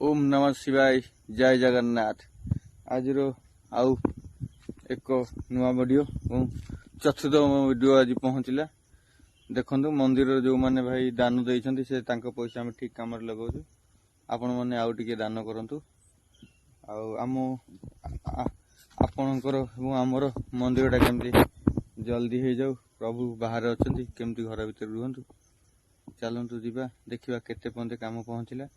ओम नमः शिवाय जय जगन्नाथ। आज आउ एक नुआ वीडियो चतुर्थ वीडियो आज पहुँचला। देखंतु मंदिर जो माने भाई दान देइछन्ति से तांको पैसा हम ठीक काम लगाउछु। आपण माने आउ टिके दान करंतु। आपणकर आमर मंदिरटा केमती जल्दी हो जाऊ। प्रभु बाहर अछन्ति केमती घर भीतर रुहंतु। चलंतु जीवा देखिबा केते पंते काम पहुँचला।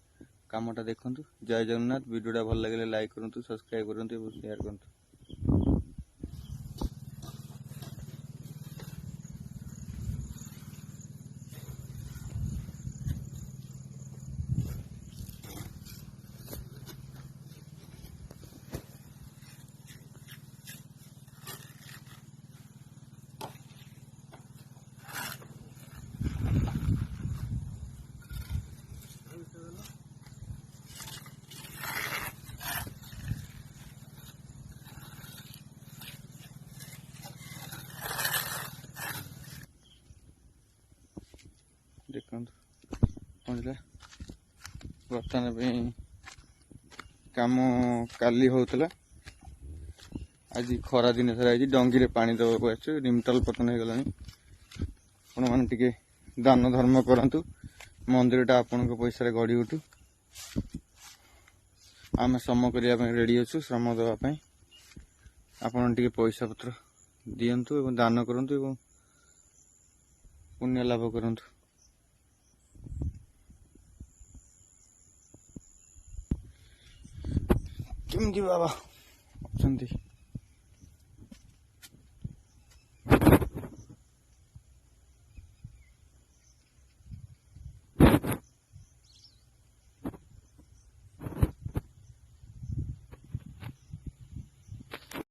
कामटा देखंतु। जय जगन्नाथ। वीडियोटा भल लगे लाइक करंतु, सब्सक्राइब करंतु और शेयर करंतु। देखंतु पहुँचला। बर्तमान काम काली होता आज खरा दिन सारा डंगी रे पानी दबाक आस रिमटल पतन हो गलानी। आपण मैंने टिके दान धर्म करंतु। मंदिरटा आपण पैसा गढ़ी उठू। आम श्रम करने रेडी अच्छु श्रम देवाई। आपण टिके पैसा पत्र दियंतु एवं दान करंतु एवं पुण्य लाभ करंतु। केमती बाबा अच्छा